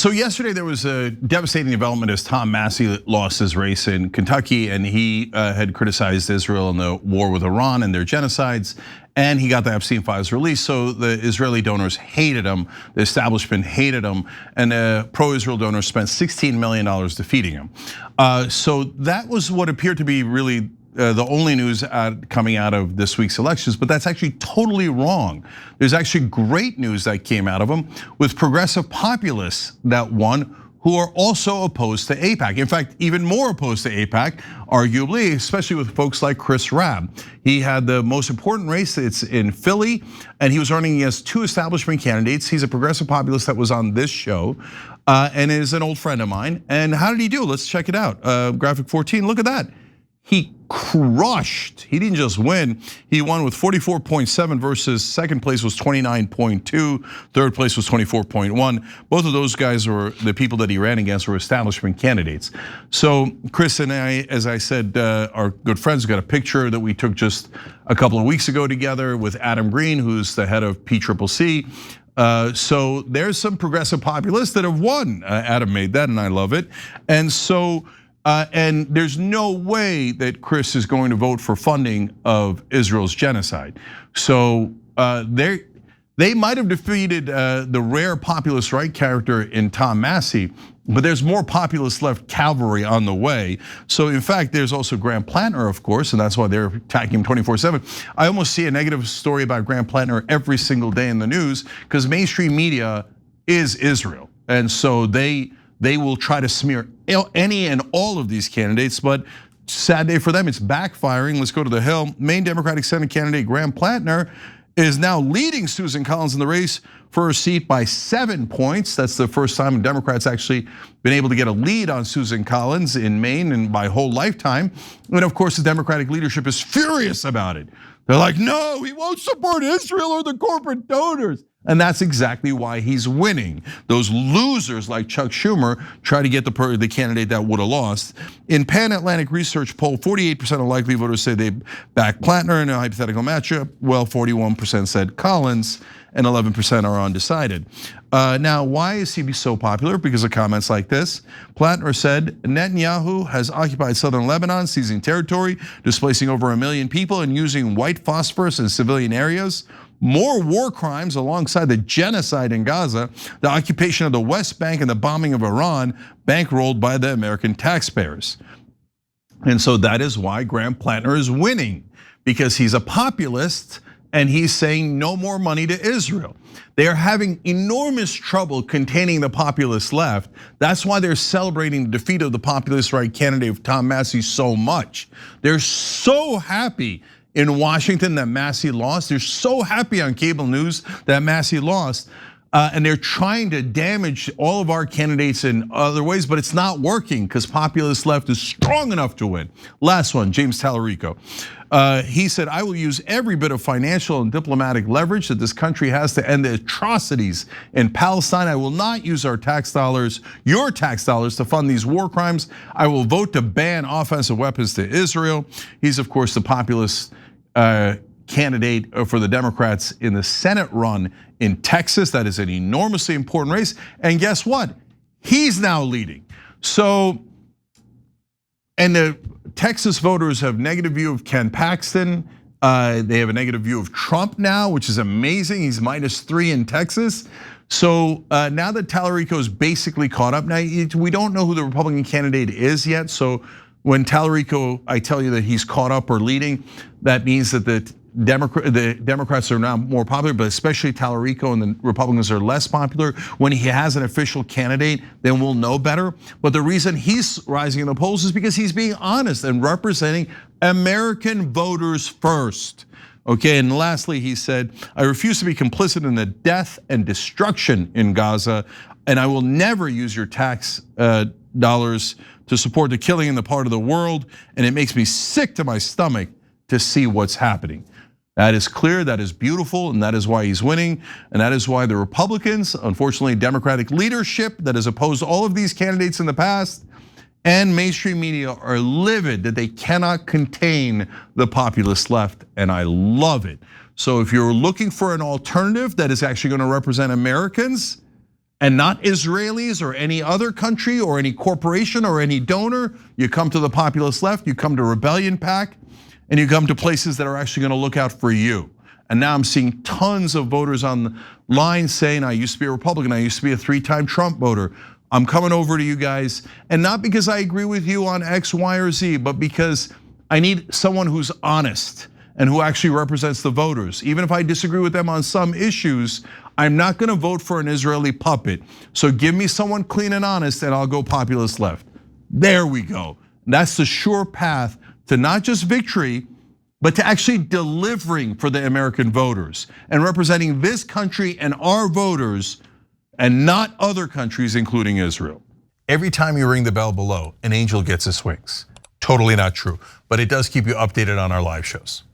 So yesterday there was a devastating development as Tom Massey lost his race in Kentucky, and he had criticized Israel and the war with Iran and their genocides, and he got the Epstein files released. So the Israeli donors hated him, the establishment hated him, and the pro-Israel donors spent $16 million defeating him. So that was what appeared to be really the only news coming out of this week's elections, but that's actually totally wrong. There's actually great news that came out of them with progressive populists that won, who are also opposed to AIPAC. In fact, even more opposed to AIPAC, arguably, especially with folks like Rabb. He had the most important race, it's in Philly, and he was running against two establishment candidates. He's a progressive populist that was on this show, and is an old friend of mine. And how did he do? Let's check it out. Graphic 14, look at that. He crushed, he didn't just win, he won with 44.7 versus second place was 29.2, third place was 24.1. Both of those guys were the people that he ran against were establishment candidates. So Chris and I, as I said, are good friends. We got a picture that we took just a couple of weeks ago together with Adam Green, who's the head of PCCC. So there's some progressive populists that have won. Adam made that and I love it. And so, and there's no way that Chris is going to vote for funding of Israel's genocide. So they might have defeated the rare populist right character in Tom Massey, but there's more populist left cavalry on the way. So in fact, there's also Graham Platner, of course, and that's why they're attacking him 24/7. I almost see a negative story about Graham Platner every single day in the news because mainstream media is Israel, and so they will try to smear any and all of these candidates, but sad day for them, it's backfiring. Let's go to the Hill. Maine Democratic Senate candidate Graham Platner is now leading Susan Collins in the race for her seat by 7 points. That's the first time Democrats actually been able to get a lead on Susan Collins in Maine in my whole lifetime. And of course, the Democratic leadership is furious about it. They're like, no, he won't support Israel or the corporate donors. And that's exactly why he's winning. Those losers like Chuck Schumer try to get the candidate that would have lost. In Pan Atlantic Research poll, 48% of likely voters say they back Platner in a hypothetical matchup. Well, 41% said Collins, and 11% are undecided. Now, why is he so popular? Because of comments like this. Platner said, Netanyahu has occupied southern Lebanon, seizing territory, displacing over 1 million people, and using white phosphorus in civilian areas. More war crimes alongside the genocide in Gaza, the occupation of the West Bank and the bombing of Iran, bankrolled by the American taxpayers. And so that is why Graham Platner is winning, because he's a populist and he's saying no more money to Israel. They are having enormous trouble containing the populist left. That's why they're celebrating the defeat of the populist right candidate Tom Massey so much. They're so happy in Washington that Massey lost. They're so happy on cable news that Massey lost. And they're trying to damage all of our candidates in other ways, but it's not working because populist left is strong enough to win. Last one, James Tallarico. He said, I will use every bit of financial and diplomatic leverage that this country has to end the atrocities in Palestine. I will not use our tax dollars, your tax dollars, to fund these war crimes. I will vote to ban offensive weapons to Israel. He's, of course, the populist candidate for the Democrats in the Senate run in Texas. That is an enormously important race. And guess what? He's now leading. So, and the Texas voters have negative view of Ken Paxton. They have a negative view of Trump now, which is amazing. He's -3 in Texas. So now that Tallarico is basically caught up, now we don't know who the Republican candidate is yet. So when Tallarico, I tell you that he's caught up or leading, that means that the Democrats are now more popular, but especially Tallarico and the Republicans are less popular. When he has an official candidate, then we'll know better. But the reason he's rising in the polls is because he's being honest and representing American voters first. Okay, and lastly, he said, I refuse to be complicit in the death and destruction in Gaza, and I will never use your tax dollars to support the killing in the part of the world, and it makes me sick to my stomach to see what's happening. That is clear, that is beautiful, and that is why he's winning, and that is why the Republicans, unfortunately Democratic leadership that has opposed all of these candidates in the past, and mainstream media are livid that they cannot contain the populist left, and I love it. So if you're looking for an alternative that is actually gonna represent Americans, and not Israelis or any other country or any corporation or any donor. You come to the populist left, you come to Rebellion PAC, and you come to places that are actually gonna look out for you. And now I'm seeing tons of voters on the line saying, I used to be a Republican, I used to be a 3-time Trump voter. I'm coming over to you guys, and not because I agree with you on X, Y, or Z, but because I need someone who's honest and who actually represents the voters. Even if I disagree with them on some issues, I'm not gonna vote for an Israeli puppet. So give me someone clean and honest and I'll go populist left. There we go. That's the sure path to not just victory, but to actually delivering for the American voters and representing this country and our voters and not other countries, including Israel. Every time you ring the bell below, an angel gets his wings. Totally not true, but it does keep you updated on our live shows.